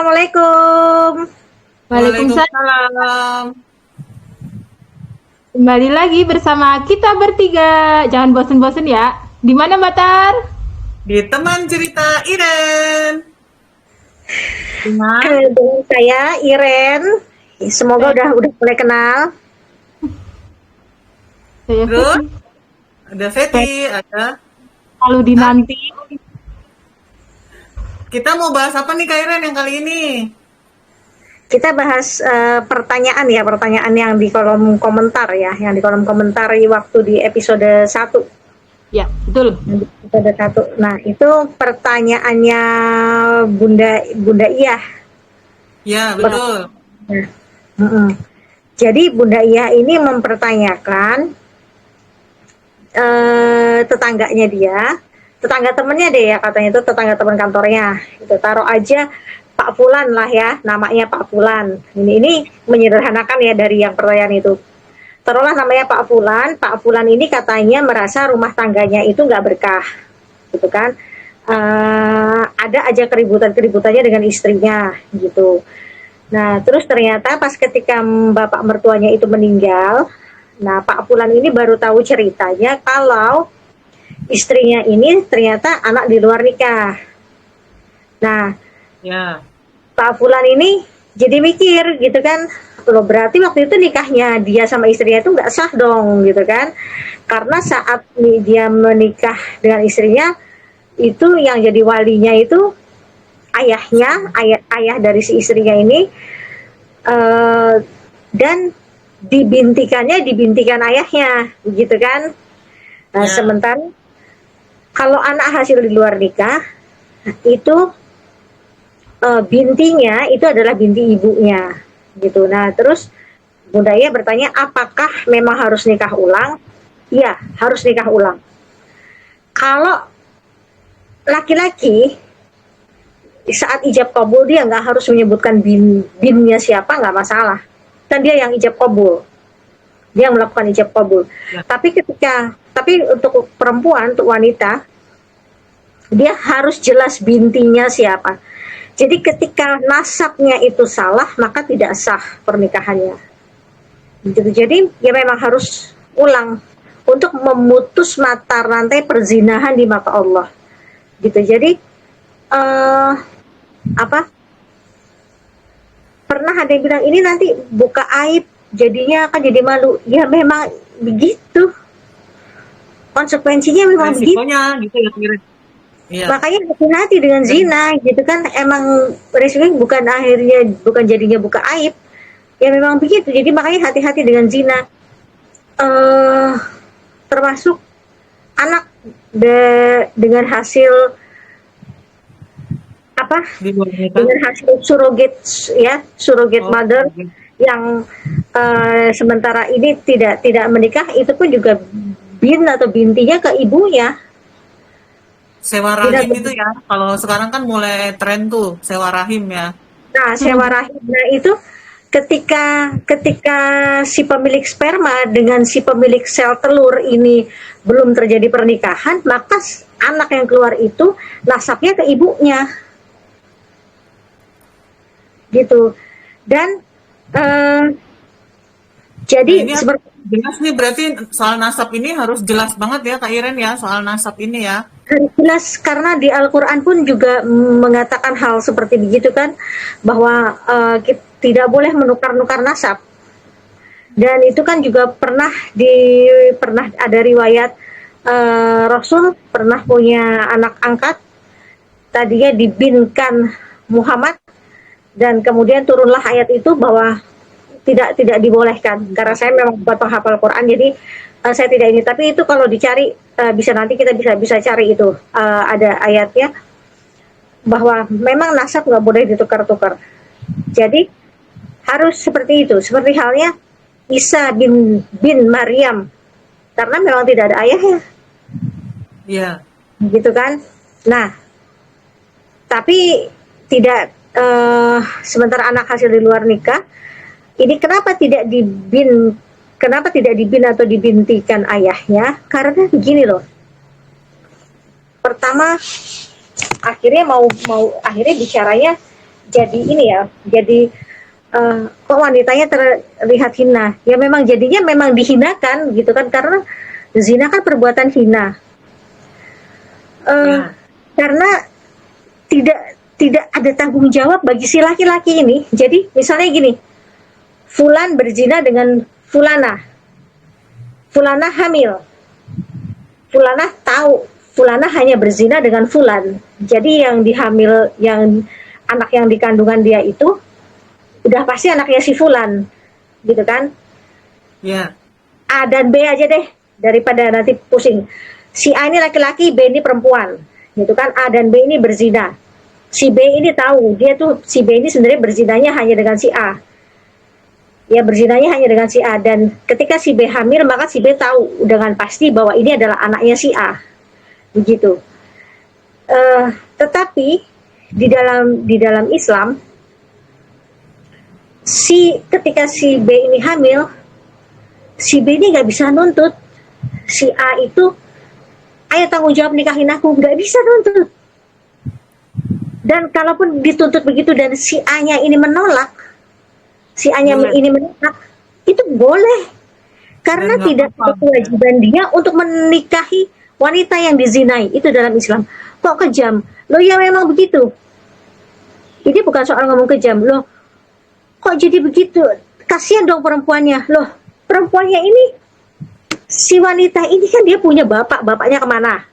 Assalamualaikum. Waalaikumsalam. Waalaikumsalam. Kembali lagi bersama kita bertiga. Jangan bosen-bosen ya. Di mana Mbak Tar? Di teman cerita Iren. Dengan Dengan saya Iren. Semoga udah mulai kenal. Saya terus Vicky. ada Feti, ada. Selalu dinanti. Kita mau bahas apa nih Kak Iren yang kali ini? Kita bahas pertanyaan yang di kolom komentar ya, yang di kolom komentar waktu di episode 1. Ya, betul. Episode 1. Nah, itu pertanyaannya Bunda Iyah. Ya, betul. Mm-mm. Jadi Bunda Iyah ini mempertanyakan tetangganya dia, tetangga temennya deh ya, katanya itu tetangga teman kantornya. Itu taruh aja Pak Fulan lah ya, namanya Pak Fulan. Ini menyederhanakan ya dari yang pertanyaan itu. Taruhlah namanya Pak Fulan. Pak Fulan ini katanya merasa rumah tangganya itu nggak berkah, gitu kan? Ada aja keributannya dengan istrinya, gitu. Nah, terus ternyata pas ketika bapak mertuanya itu meninggal, nah Pak Fulan ini baru tahu ceritanya kalau istrinya ini ternyata anak di luar nikah. Nah, Ya. Pak Fulan ini jadi mikir gitu kan, loh berarti waktu itu nikahnya dia sama istrinya itu nggak sah dong gitu kan, karena saat dia menikah dengan istrinya itu yang jadi walinya itu ayahnya, ayah dari si istrinya ini, dan dibintikan ayahnya gitu kan. Nah, Ya. sementara kalau anak hasil di luar nikah itu bintinya itu adalah binti ibunya gitu. Nah, terus Bunda Iyah bertanya apakah memang harus nikah ulang? Iya, harus nikah ulang. Kalau laki-laki saat ijab kabul dia nggak harus menyebutkan binnya siapa, nggak masalah. Kan dia yang ijab kabul, dia yang melakukan ijab kabul. Ya. Tapi untuk perempuan, untuk wanita, dia harus jelas bintinya siapa. Jadi ketika nasabnya itu salah, maka tidak sah pernikahannya. Gitu. Jadi ya memang harus ulang untuk memutus mata rantai perzinahan di mata Allah. Gitu. Jadi pernah ada yang bilang ini nanti buka aib, jadinya akan jadi malu. Ya memang begitu. Konsekuensinya memang begitu. Resikonya gitu ya Kak Iren. Iya. Makanya hati-hati dengan zina gitu kan, emang resikonya bukan jadinya buka aib, ya memang begitu. Jadi makanya hati-hati dengan zina, termasuk anak dengan hasil Di luar nikah. dengan hasil surrogate mother yang sementara ini tidak menikah, itu pun juga bin atau bintinya ke ibunya. Sewa rahim itu ya. Kalau sekarang kan mulai tren tuh sewa rahim ya. Nah, sewa rahim. Nah, itu ketika si pemilik sperma dengan si pemilik sel telur ini belum terjadi pernikahan, maka anak yang keluar itu nasabnya ke ibunya. Gitu. Dan jadi Nah, ini seperti jelas nih berarti soal nasab ini harus jelas banget ya Kak Iren ya, soal nasab ini ya. jelas karena di Al-Quran pun juga mengatakan hal seperti begitu kan, bahwa tidak boleh menukar-nukar nasab. Dan itu kan juga pernah ada riwayat Rasul pernah punya anak angkat, tadinya dibinkan Muhammad, dan kemudian turunlah ayat itu bahwa tidak dibolehkan. Karena saya memang bukan penghafal Quran, jadi saya tidak ini. Tapi itu kalau dicari bisa, nanti kita bisa cari itu, ada ayatnya bahwa memang nasab nggak boleh ditukar-tukar. Jadi harus seperti itu, seperti halnya Isa bin Maryam, karena memang tidak ada ayahnya. Iya. Gitu kan. Nah, tapi tidak sementara anak hasil di luar nikah ini kenapa tidak dibin atau dibintikan ayahnya? Karena begini loh. Pertama, akhirnya mau akhirnya bicaranya jadi ini ya, jadi kok wanitanya terlihat hina. Ya memang jadinya memang dihinakan gitu kan, karena zina kan perbuatan hina. Ya. Karena tidak tidak ada tanggung jawab bagi si laki-laki ini. Jadi misalnya gini, Fulan berzina dengan Fulana, Fulana hamil, Fulana tahu Fulana hanya berzina dengan Fulan. Jadi yang dihamil, yang anak yang dikandungan dia itu udah pasti anaknya si Fulan, gitu kan? Ya. A dan B aja deh, daripada nanti pusing. Si A ini laki-laki, B ini perempuan, gitu kan? A dan B ini berzina. Si B ini tahu, si B ini sebenarnya berzinanya hanya dengan si A. Ya berzinanya hanya dengan si A, dan ketika si B hamil maka si B tahu dengan pasti bahwa ini adalah anaknya si A, begitu. Tetapi di dalam Islam, ketika si B ini hamil, si B ini nggak bisa nuntut si A itu, ayo tanggung jawab nikahin aku, nggak bisa nuntut. Dan kalaupun dituntut begitu dan si A-nya ini menolak, ini menolak, itu boleh, karena tidak ada kewajiban dia untuk menikahi wanita yang dizinai. Itu dalam Islam. Kok kejam? Loh ya memang begitu. Ini bukan soal ngomong kejam. Loh, kok jadi begitu? Kasihan dong perempuannya. Loh, perempuannya ini, si wanita ini kan dia punya bapak, bapaknya kemana?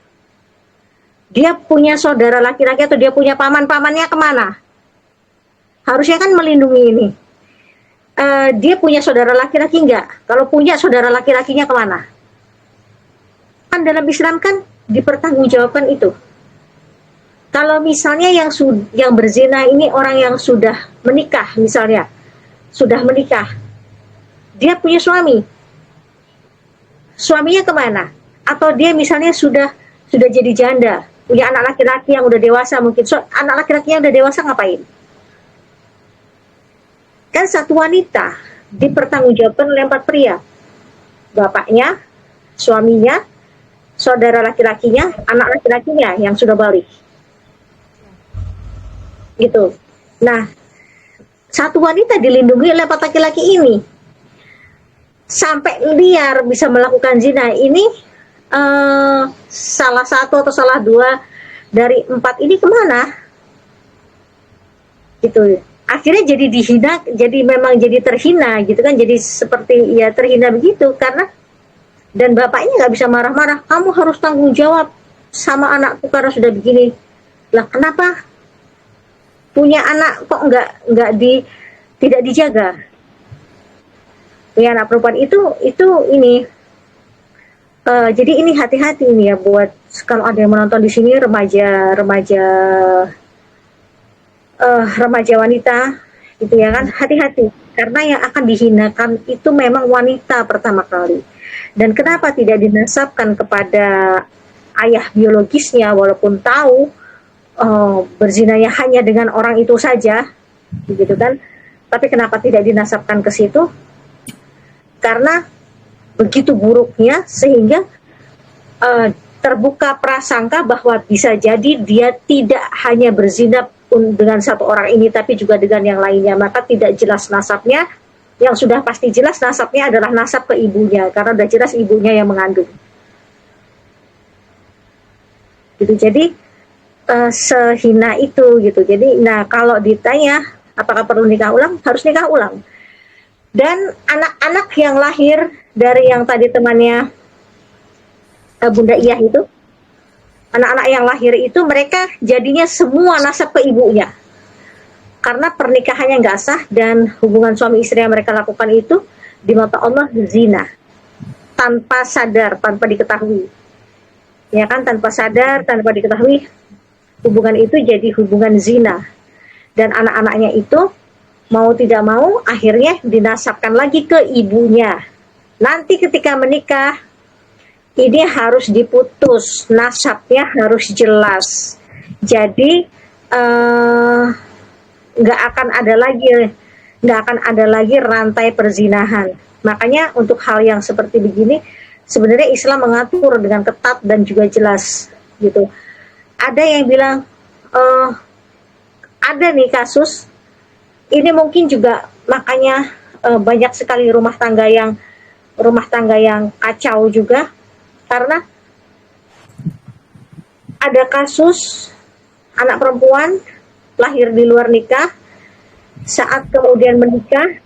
Dia punya saudara laki-laki atau dia punya paman-pamannya kemana? Harusnya kan melindungi ini. Dia punya saudara laki-laki enggak? Kalau punya saudara laki-lakinya kemana? Kan dalam Islam kan dipertanggungjawabkan itu. Kalau misalnya yang berzina ini orang yang sudah menikah, misalnya sudah menikah, dia punya suami, suaminya kemana? Atau dia misalnya sudah jadi janda, punya anak laki-laki yang udah dewasa, mungkin anak laki-laki yang udah dewasa ngapain? Kan satu wanita dipertanggungjawabkan oleh 4 pria, bapaknya, suaminya, saudara laki-lakinya, anak laki-lakinya yang sudah balik, gitu. Nah, satu wanita dilindungi oleh 4 laki-laki ini, sampai liar bisa melakukan zina ini, salah satu atau salah 2 dari 4 ini kemana? Gitu. Akhirnya jadi dihina, jadi memang jadi terhina gitu kan, jadi seperti ya terhina begitu, karena dan bapaknya nggak bisa marah-marah, kamu harus tanggung jawab sama anakku karena sudah begini. Lah kenapa punya anak kok tidak dijaga? Ya anak perempuan itu ini, jadi ini hati-hati ini ya buat kalau ada yang menonton di sini, remaja wanita gitu ya kan, hati-hati, karena yang akan dihinakan itu memang wanita pertama kali. Dan kenapa tidak dinasabkan kepada ayah biologisnya, walaupun tahu berzinanya hanya dengan orang itu saja, begitu kan? Tapi kenapa tidak dinasabkan ke situ? Karena begitu buruknya sehingga terbuka prasangka bahwa bisa jadi dia tidak hanya berzina dengan satu orang ini, tapi juga dengan yang lainnya. Maka tidak jelas nasabnya. Yang sudah pasti jelas nasabnya adalah nasab ke ibunya, karena sudah jelas ibunya yang mengandung. Gitu. Jadi sehina itu gitu. Jadi nah kalau ditanya apakah perlu nikah ulang, harus nikah ulang. Dan anak-anak yang lahir dari yang tadi temannya Bunda Iyah itu, anak-anak yang lahir itu mereka jadinya semua nasab ke ibunya, karena pernikahannya nggak sah dan hubungan suami istri yang mereka lakukan itu di mata Allah zina, tanpa sadar, tanpa diketahui, ya kan, tanpa sadar, tanpa diketahui hubungan itu jadi hubungan zina. Dan anak-anaknya itu mau tidak mau akhirnya dinasabkan lagi ke ibunya. Nanti ketika menikah ini harus diputus, nasabnya harus jelas. Jadi nggak akan ada lagi rantai perzinahan. Makanya untuk hal yang seperti begini sebenarnya Islam mengatur dengan ketat dan juga jelas gitu. Ada yang bilang ada nih kasus ini, mungkin juga makanya banyak sekali rumah tangga yang kacau juga, karena ada kasus anak perempuan lahir di luar nikah, saat kemudian menikah,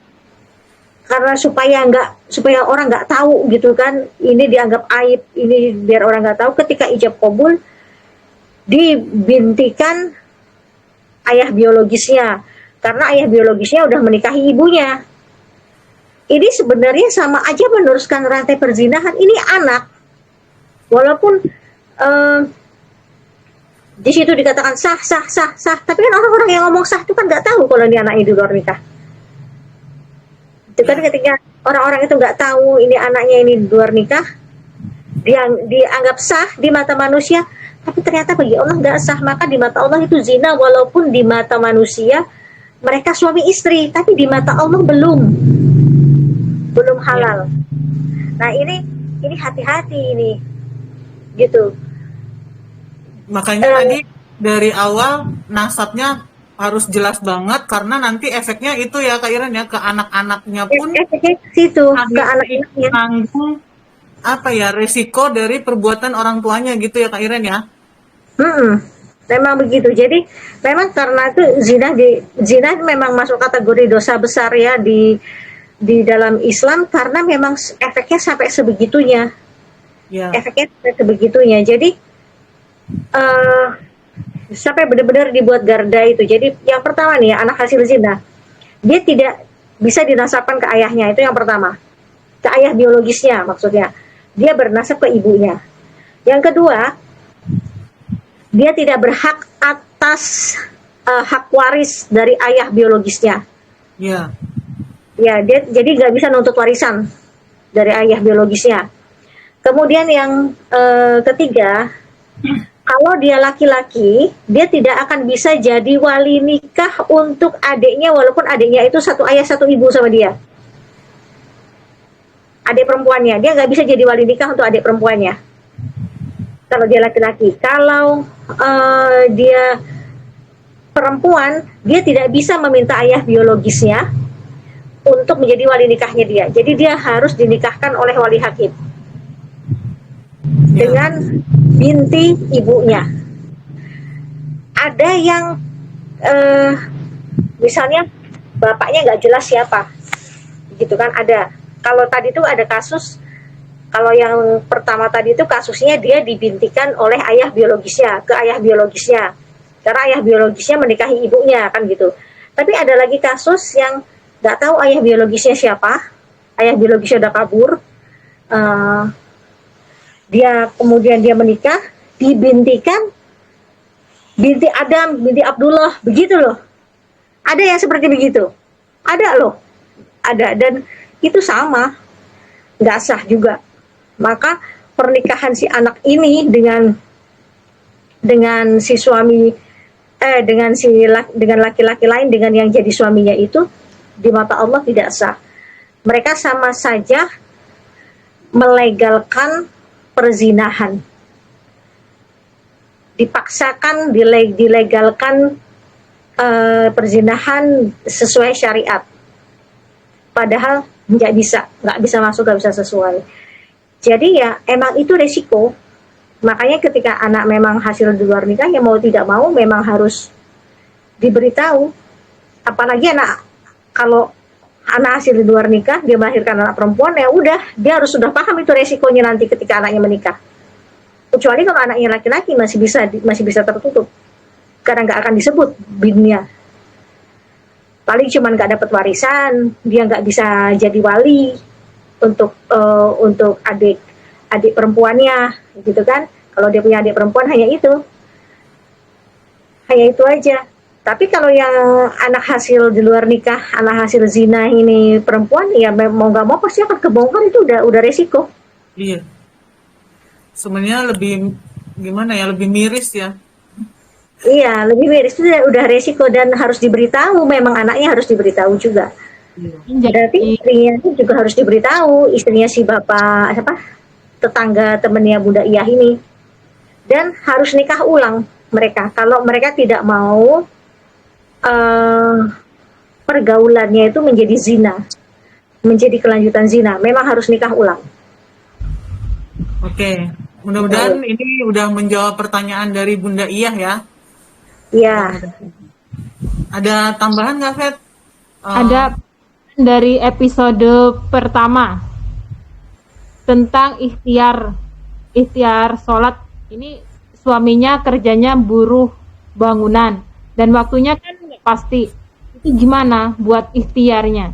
karena supaya orang nggak tahu gitu kan, ini dianggap aib, ini biar orang nggak tahu, ketika ijab kabul dibintikan ayah biologisnya, karena ayah biologisnya udah menikahi ibunya. Ini sebenarnya sama aja meneruskan rantai perzinahan. Ini anak, walaupun di situ dikatakan sah, tapi kan orang-orang yang ngomong sah itu kan nggak tahu kalau ini anaknya di luar nikah. Itu kan ketika orang-orang itu nggak tahu ini anaknya ini di luar nikah, dia dianggap sah di mata manusia, tapi ternyata bagi Allah nggak sah. Maka di mata Allah itu zina, walaupun di mata manusia mereka suami istri, tapi di mata Allah belum halal. Nah ini hati-hati ini, gitu. Makanya tadi dari awal nasabnya harus jelas banget, karena nanti efeknya itu ya Kak Iren ya, ke anak-anaknya pun efeknya ke situ, ke anak-anaknya. Tanggung apa ya, resiko dari perbuatan orang tuanya gitu ya Kak Iren ya. Memang begitu. Jadi memang karena itu zina memang masuk kategori dosa besar ya di dalam Islam, karena memang efeknya sampai sebegitunya. Ya. Efeknya sampai sebegitunya. Jadi sampai benar-benar dibuat garda itu. Jadi yang pertama nih, anak hasil zina, dia tidak bisa dinasabkan ke ayahnya, itu yang pertama. Ke ayah biologisnya maksudnya. Dia bernasab ke ibunya. Yang kedua, dia tidak berhak atas hak waris dari ayah biologisnya. Ya. Ya, dia jadi nggak bisa nuntut warisan dari ayah biologisnya. Kemudian yang ketiga, kalau dia laki-laki, dia tidak akan bisa jadi wali nikah untuk adiknya, walaupun adiknya itu satu ayah satu ibu sama dia. Adik perempuannya, dia nggak bisa jadi wali nikah untuk adik perempuannya. Kalau dia laki-laki, kalau dia perempuan, dia tidak bisa meminta ayah biologisnya untuk menjadi wali nikahnya dia. Jadi dia harus dinikahkan oleh wali hakim dengan binti ibunya. Ada yang misalnya bapaknya nggak jelas siapa, gitu kan, ada. Kalau tadi itu ada kasus, kalau yang pertama tadi itu kasusnya dia dibintikan oleh ayah biologisnya ke ayah biologisnya, karena ayah biologisnya menikahi ibunya kan gitu. Tapi ada lagi kasus yang nggak tahu ayah biologisnya siapa, ayah biologisnya udah kabur, dia menikah, dibintikan binti Adam, binti Abdullah, begitu loh. Ada yang seperti begitu, ada loh, ada, dan itu sama, nggak sah juga. Maka pernikahan si anak ini dengan si suami, dengan laki-laki lain, dengan yang jadi suaminya itu, di mata Allah tidak sah. Mereka sama saja melegalkan perzinahan, dipaksakan dilegalkan perzinahan sesuai syariat, padahal nggak bisa masuk, nggak bisa sesuai. Jadi ya emang itu resiko. Makanya ketika anak memang hasil di luar nikah, ya mau tidak mau memang harus diberitahu. Apalagi kalau anak hasil di luar nikah, dia melahirkan anak perempuan, ya udah, dia harus sudah paham itu resikonya nanti ketika anaknya menikah. Kecuali kalau anaknya laki-laki masih bisa tertutup, karena nggak akan disebut binnya. Paling cuman nggak dapat warisan, dia nggak bisa jadi wali untuk adik perempuannya, gitu kan. Kalau dia punya adik perempuan hanya itu aja. Tapi kalau yang anak hasil di luar nikah, anak hasil zina ini perempuan, ya mau nggak mau pasti akan kebongkar, itu udah resiko. Iya. Sebenarnya lebih gimana ya, lebih miris ya. Iya, lebih miris, itu udah resiko dan harus diberitahu, memang anaknya harus diberitahu juga. Berarti istrinya itu juga harus diberitahu, istrinya si bapak, tetangga temennya Bunda Iyah ini. Dan harus nikah ulang mereka. Kalau mereka tidak mau eh, pergaulannya itu menjadi zina, menjadi kelanjutan zina, memang harus nikah ulang. Oke, mudah-mudahan ini udah menjawab pertanyaan dari Bunda Iyah ya. Ya, Mudah-mudahan. Ada tambahan nggak, Fet? Ada dari episode pertama tentang ikhtiar sholat. Ini suaminya kerjanya buruh bangunan dan waktunya kan nggak pasti. Itu gimana buat ikhtiarnya?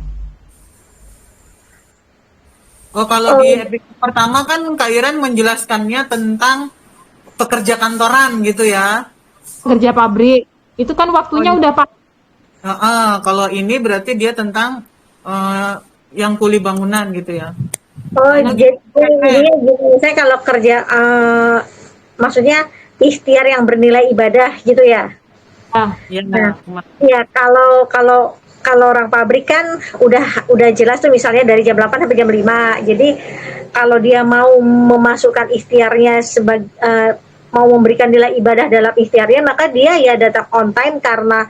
Oh, kalau di episode pertama kan Kak Iren menjelaskannya tentang pekerja kantoran gitu ya. Kerja pabrik itu kan waktunya udah pasti. Kalau ini berarti dia tentang yang kuli bangunan gitu ya. oh Karena jadi Fet, intinya gini, saya kalau kerja, maksudnya ikhtiar yang bernilai ibadah gitu ya. ya, Nah, ya kalau kalau kalau orang pabrik kan udah jelas tuh, misalnya dari jam 8 sampai jam 5. Jadi kalau dia mau memasukkan ikhtiarnya mau memberikan nilai ibadah dalam ikhtiarnya, maka dia ya datang on time karena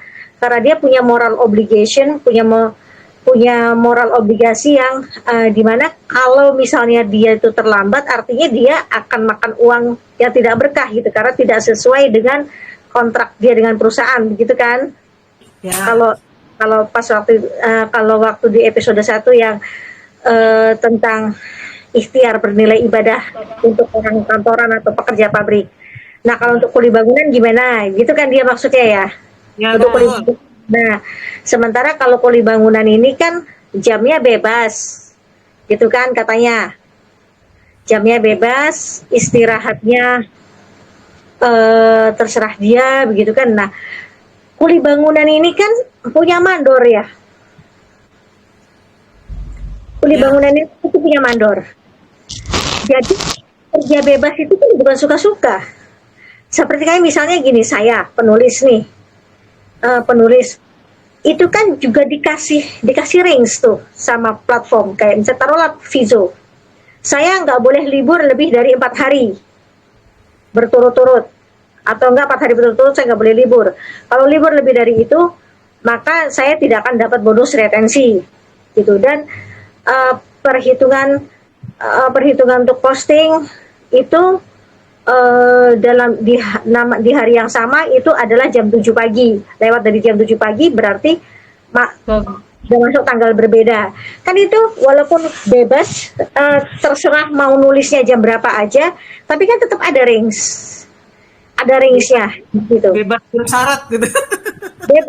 dia punya moral obligation, punya moral obligasi yang dimana kalau misalnya dia itu terlambat, artinya dia akan makan uang yang tidak berkah gitu, karena tidak sesuai dengan kontrak dia dengan perusahaan, begitu kan? ya. Kalau pas waktu di episode 1 yang tentang ikhtiar bernilai ibadah untuk orang kantoran atau pekerja pabrik. Nah, kalau untuk kuli bangunan gimana? Gitu kan dia maksudnya ya. Ya, Untuk kuli betul. Nah, sementara kalau kuli bangunan ini kan jamnya bebas. Gitu kan katanya. Jamnya bebas, istirahatnya terserah dia, begitu kan. Nah, kuli bangunan ini kan punya mandor ya. Kuli Ya. bangunan itu punya mandor. Jadi kerja bebas itu kan bukan suka-suka. Seperti kayak misalnya gini, saya penulis nih, penulis itu kan juga dikasih range tuh sama platform, kayak misalnya taruhlah Vizo. Saya nggak boleh libur lebih dari 4 hari berturut-turut, atau enggak 4 hari berturut-turut saya nggak boleh libur. Kalau libur lebih dari itu, maka saya tidak akan dapat bonus retensi gitu. Dan perhitungan untuk posting itu di hari yang sama itu adalah jam 7 pagi. Lewat dari jam 7 pagi berarti udah masuk tanggal berbeda. Kan itu walaupun bebas, terserah mau nulisnya jam berapa aja, tapi kan tetap ada range. Ada range-nya gitu. Bebas bersyarat gitu.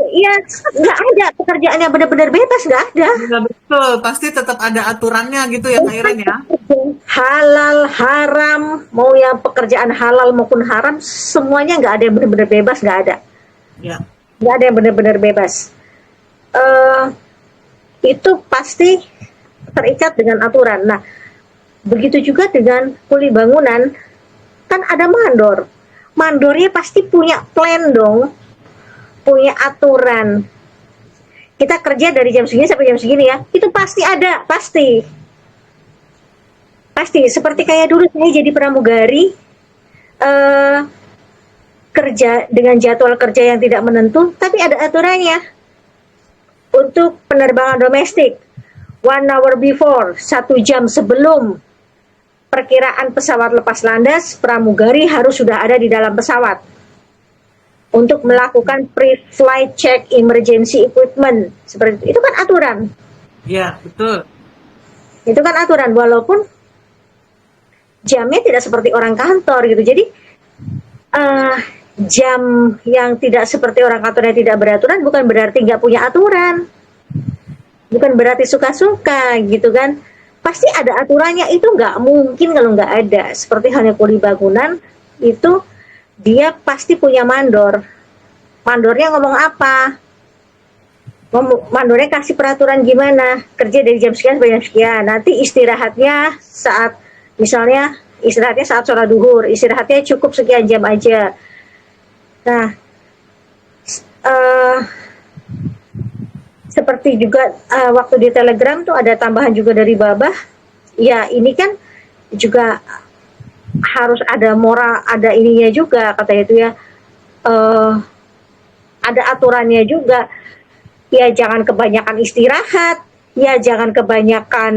Iya, nggak ada pekerjaan yang benar-benar bebas, nggak ada. Ya, betul, pasti tetap ada aturannya gitu ya Kak Iren ya. Halal, haram, mau yang pekerjaan halal maupun haram, semuanya nggak ada yang benar-benar bebas, nggak ada. Ya. Nggak ada yang benar-benar bebas. Itu pasti terikat dengan aturan. Nah, begitu juga dengan kuli bangunan, kan ada mandor. Mandornya pasti punya plan dong, punya aturan. Kita kerja dari jam segini sampai jam segini ya, itu pasti ada, pasti. Seperti kayak dulu saya jadi pramugari, kerja dengan jadwal kerja yang tidak menentu, tapi ada aturannya. Untuk penerbangan domestik, 1 hour before, 1 jam sebelum perkiraan pesawat lepas landas, pramugari harus sudah ada di dalam pesawat untuk melakukan pre-flight check emergency equipment. Seperti itu kan aturan. Ya, betul. Itu kan aturan, walaupun jamnya tidak seperti orang kantor gitu. Jadi jam yang tidak seperti orang kantor yang tidak beraturan bukan berarti nggak punya aturan, bukan berarti suka-suka gitu kan. Pasti ada aturannya, itu nggak mungkin kalau nggak ada. Seperti halnya kuli bangunan, itu dia pasti punya mandor. Mandornya ngomong apa? Mandornya kasih peraturan gimana, kerja dari jam sekian sampai jam sekian. Nanti istirahatnya saat sholat duhur, istirahatnya cukup sekian jam aja. Nah, seperti juga waktu di Telegram tuh ada tambahan juga dari Babah. Ya, ini kan juga harus ada moral, ada ininya juga katanya itu ya. ada aturannya juga. Ya jangan kebanyakan istirahat, ya jangan kebanyakan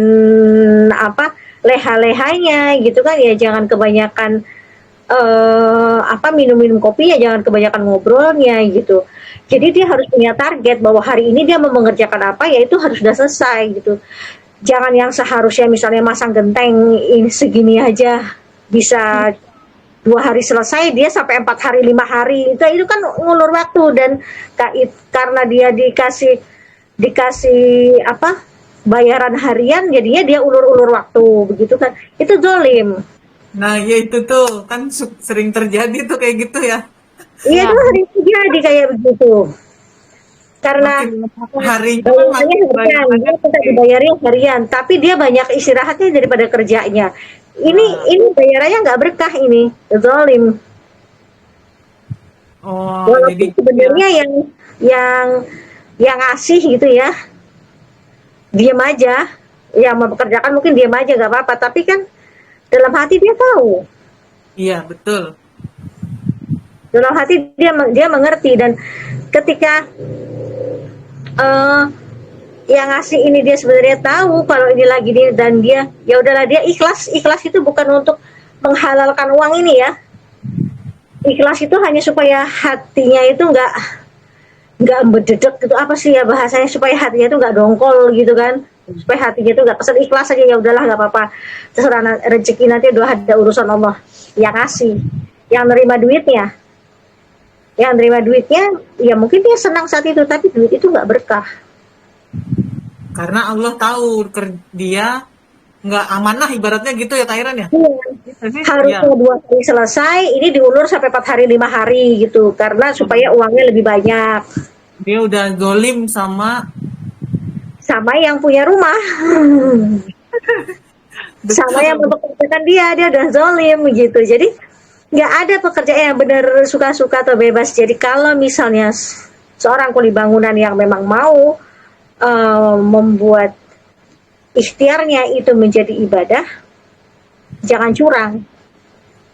apa leha-lehanya gitu kan, ya jangan kebanyakan minum-minum kopi, ya jangan kebanyakan ngobrolnya gitu. Jadi dia harus punya target bahwa hari ini dia mau mengerjakan apa, ya itu harus sudah selesai gitu. Jangan yang seharusnya misalnya masang genteng ini segini aja bisa 2 hari selesai, dia sampai 4 hari 5 hari, itu kan ngulur waktu. Dan karena dia dikasih apa bayaran harian, jadinya dia ulur-ulur waktu begitu kan, itu zolim. Nah, ya itu tuh kan sering terjadi tuh kayak gitu ya. Iya, Ya. itu sering terjadi kayak begitu, karena Makin harinya kan bayarannya makin harian, banyak. dia tetap dibayarnya harian, tapi dia banyak istirahatnya daripada kerjanya. Ini Nah, ini bayarannya nggak berkah, ini zolim. oh, jadi Walaupun ya. sebenarnya yang yang ngasih gitu ya, diam aja, yang mempekerjakan mungkin diam aja nggak apa-apa, tapi kan dalam hati dia tahu, Iya, betul. dalam hati dia mengerti. Dan ketika eh, yang ngasih ini dia sebenarnya tahu kalau ini lagi dia, dan dia ya udahlah, dia ikhlas. Ikhlas itu bukan untuk menghalalkan uang ini ya, ikhlas itu hanya supaya hatinya itu nggak bededek gitu, apa sih ya bahasanya, supaya hatinya itu nggak dongkol gitu kan, supaya hatinya itu nggak kesel. Ikhlas aja, ya udahlah nggak apa-apa, terserah rezeki nanti udah ada urusan Allah. Yang ngasih, yang nerima duitnya ya mungkin dia senang saat itu, tapi duit itu nggak berkah. Karena Allah tahu dia nggak amanah ibaratnya gitu ya, Kak Iren ya. Iya. Gitu sih. Harusnya Iya. 2 hari selesai, ini diulur sampai 4 hari 5 hari gitu, karena supaya uangnya lebih banyak. Dia udah zolim sama Sama yang punya rumah, sama yang betul. mempekerjakan dia udah zolim gitu. Jadi nggak ada pekerjaan yang benar suka-suka atau bebas. Jadi kalau misalnya seorang kuli bangunan yang memang mau membuat ikhtiarnya itu menjadi ibadah, jangan curang.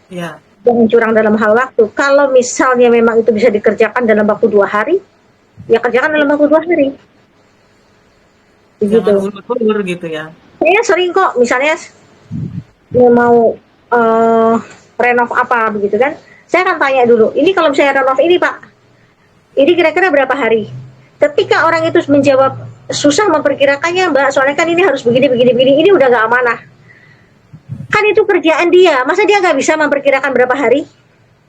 Ya, Jangan curang dalam hal waktu. Kalau misalnya memang itu bisa dikerjakan dalam waktu 2 hari, ya kerjakan dalam waktu 2 hari. jangan Begitu. ulur-ulur gitu ya. Saya sering kok, misalnya dia mau renov apa begitu kan, saya akan tanya dulu, ini kalau misalnya renov ini Pak, ini kira-kira berapa hari? Ketika orang itu menjawab susah memperkirakannya Mbak, soalnya kan ini harus begini begini begini, ini udah nggak amanah. Kan itu kerjaan dia, masa dia nggak bisa memperkirakan berapa hari?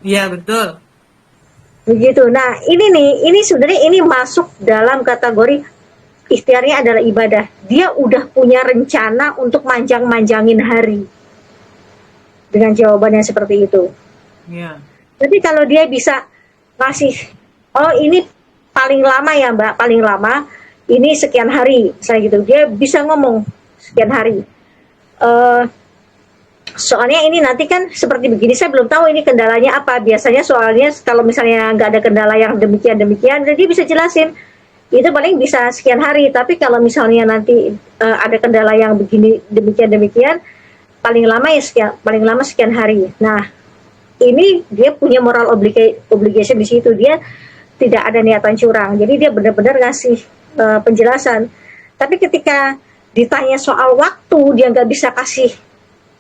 Iya, betul. Begitu. Nah ini sebenarnya ini masuk dalam kategori ikhtiarnya adalah ibadah. Dia udah punya rencana untuk manjang-manjangin hari dengan jawabannya seperti itu. Iya. Tapi kalau dia bisa ngasih, oh ini paling lama ya Mbak, paling lama ini sekian hari, misalnya gitu. Dia bisa ngomong sekian hari. Soalnya ini nanti kan seperti begini, saya belum tahu ini kendalanya apa. Biasanya soalnya kalau misalnya nggak ada kendala yang demikian-demikian, jadi bisa jelasin itu paling bisa sekian hari. Tapi kalau misalnya nanti ada kendala yang begini demikian-demikian, paling lama ya paling lama sekian hari. Nah, ini dia punya moral obligation di situ. Dia tidak ada niatan curang. Jadi dia benar-benar ngasih penjelasan. Tapi ketika ditanya soal waktu, dia nggak bisa kasih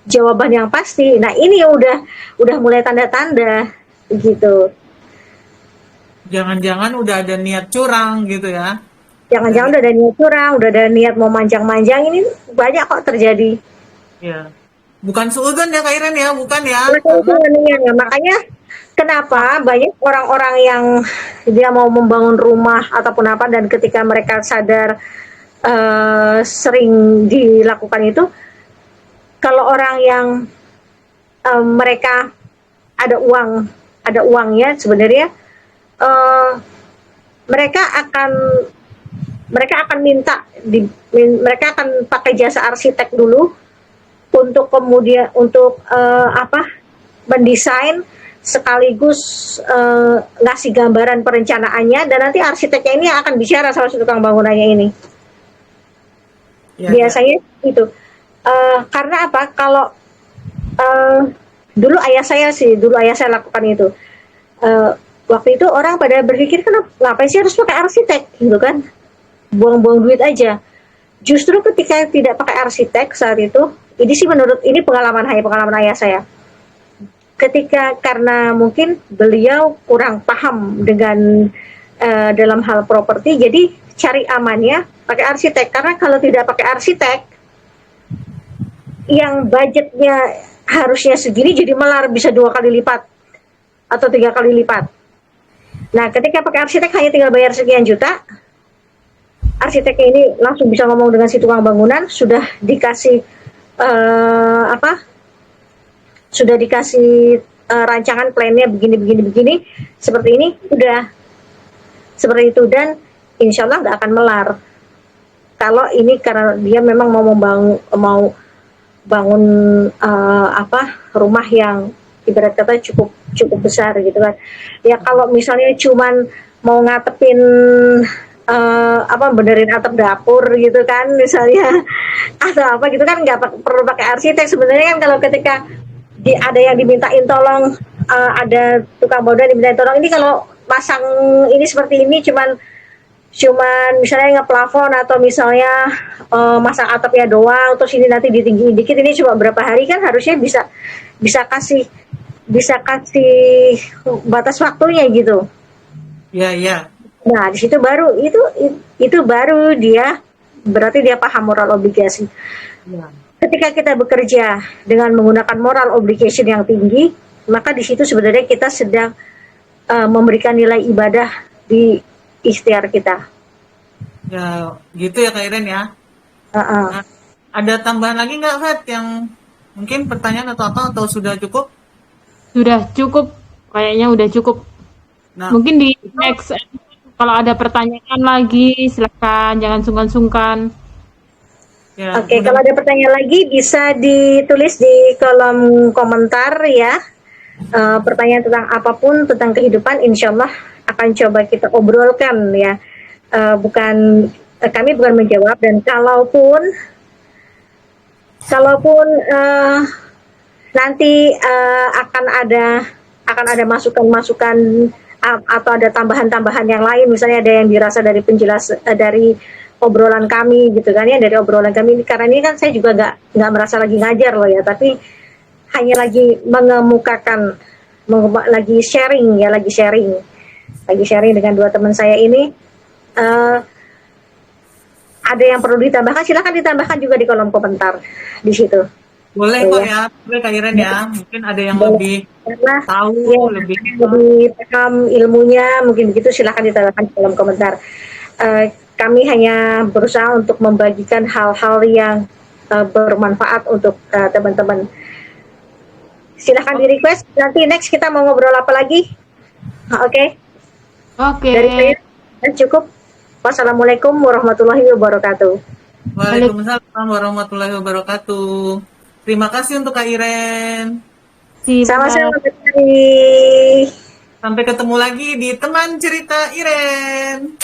jawaban yang pasti. Nah, ini ya udah mulai tanda-tanda gitu. Jangan-jangan udah ada niat curang gitu ya. Jangan-jangan udah ada niat curang, udah ada niat mau manjang-manjang, ini banyak kok terjadi. Ya. Bukan suudzon ya, Kak Iren ya, bukan ya. Makanya kenapa banyak orang-orang yang dia mau membangun rumah ataupun apa, dan ketika mereka sadar sering dilakukan itu, kalau orang yang mereka ada uangnya sebenarnya, mereka akan minta mereka akan pakai jasa arsitek dulu untuk kemudian mendesain sekaligus ngasih gambaran perencanaannya, dan nanti arsiteknya ini akan bicara sama si tukang bangunannya ini. Ya, Biasanya itu karena apa? Kalau dulu ayah saya lakukan itu. waktu itu orang pada berpikir kan ngapain sih harus pakai arsitek gitu kan, buang-buang duit aja. Justru ketika tidak pakai arsitek saat itu, ini sih menurut ini pengalaman ayah saya. Ketika karena mungkin beliau kurang paham dengan dalam hal properti, jadi cari amannya pakai arsitek. Karena kalau tidak pakai arsitek, yang budgetnya harusnya segini jadi melar bisa 2 kali lipat atau 3 kali lipat. Nah, ketika pakai arsitek hanya tinggal bayar sekian juta, arsiteknya ini langsung bisa ngomong dengan si tukang bangunan, sudah dikasih sudah dikasih rancangan plannya begini, seperti ini, udah seperti itu, dan insya Allah nggak akan melar. Kalau ini karena dia memang mau bangun rumah yang ibarat kata cukup besar gitu kan. Ya kalau misalnya cuman mau ngatepin benerin atap dapur gitu kan misalnya atau apa gitu kan nggak perlu pakai arsitek sebenarnya kan. Kalau ketika ada yang dimintain tolong, ada tukang bangunan dimintain tolong, ini kalau pasang ini seperti ini cuman misalnya ngeplafon atau misalnya masang atapnya doang terus ini nanti ditinggiin dikit, ini cuma berapa hari kan harusnya bisa kasih batas waktunya gitu. Ya. Nah, di situ baru itu baru dia berarti dia paham moral obligasi. Ya. Ketika kita bekerja dengan menggunakan moral obligation yang tinggi, maka di situ sebenarnya kita sedang memberikan nilai ibadah di ikhtiar kita. Ya, gitu ya Kak Iren ya. Nah, ada tambahan lagi nggak, Fat, yang mungkin pertanyaan atau sudah cukup? Sudah cukup, kayaknya udah cukup. Nah, Mungkin di next kalau ada pertanyaan lagi, silakan, jangan sungkan-sungkan. ya, Oke, kalau ada pertanyaan lagi bisa ditulis di kolom komentar ya. Pertanyaan tentang apapun tentang kehidupan, insya Allah akan coba kita obrolkan ya. Kami bukan menjawab, dan kalaupun nanti akan ada masukan-masukan atau ada tambahan-tambahan yang lain, misalnya ada yang dirasa dari dari obrolan kami gitu kan ya, dari obrolan kami, karena ini kan saya juga nggak merasa lagi ngajar loh ya, tapi hanya lagi mengemukakan, lagi sharing dengan 2 teman saya ini. Ada yang perlu ditambahkan, silahkan ditambahkan juga di kolom komentar di situ. boleh kok ya, boleh Kak Iren ya. Mungkin ada yang lebih tahu, lebih paham ilmunya, mungkin begitu, silahkan ditambahkan di kolom komentar. Kami hanya berusaha untuk membagikan hal-hal yang bermanfaat untuk teman-teman. Silahkan di request, nanti next kita mau ngobrol apa lagi. Oke. Dari saya cukup. Wassalamualaikum warahmatullahi wabarakatuh. Waalaikumsalam warahmatullahi wabarakatuh. Terima kasih untuk Kak Iren. Sama-sama. Sampai ketemu lagi di Teman Cerita Iren.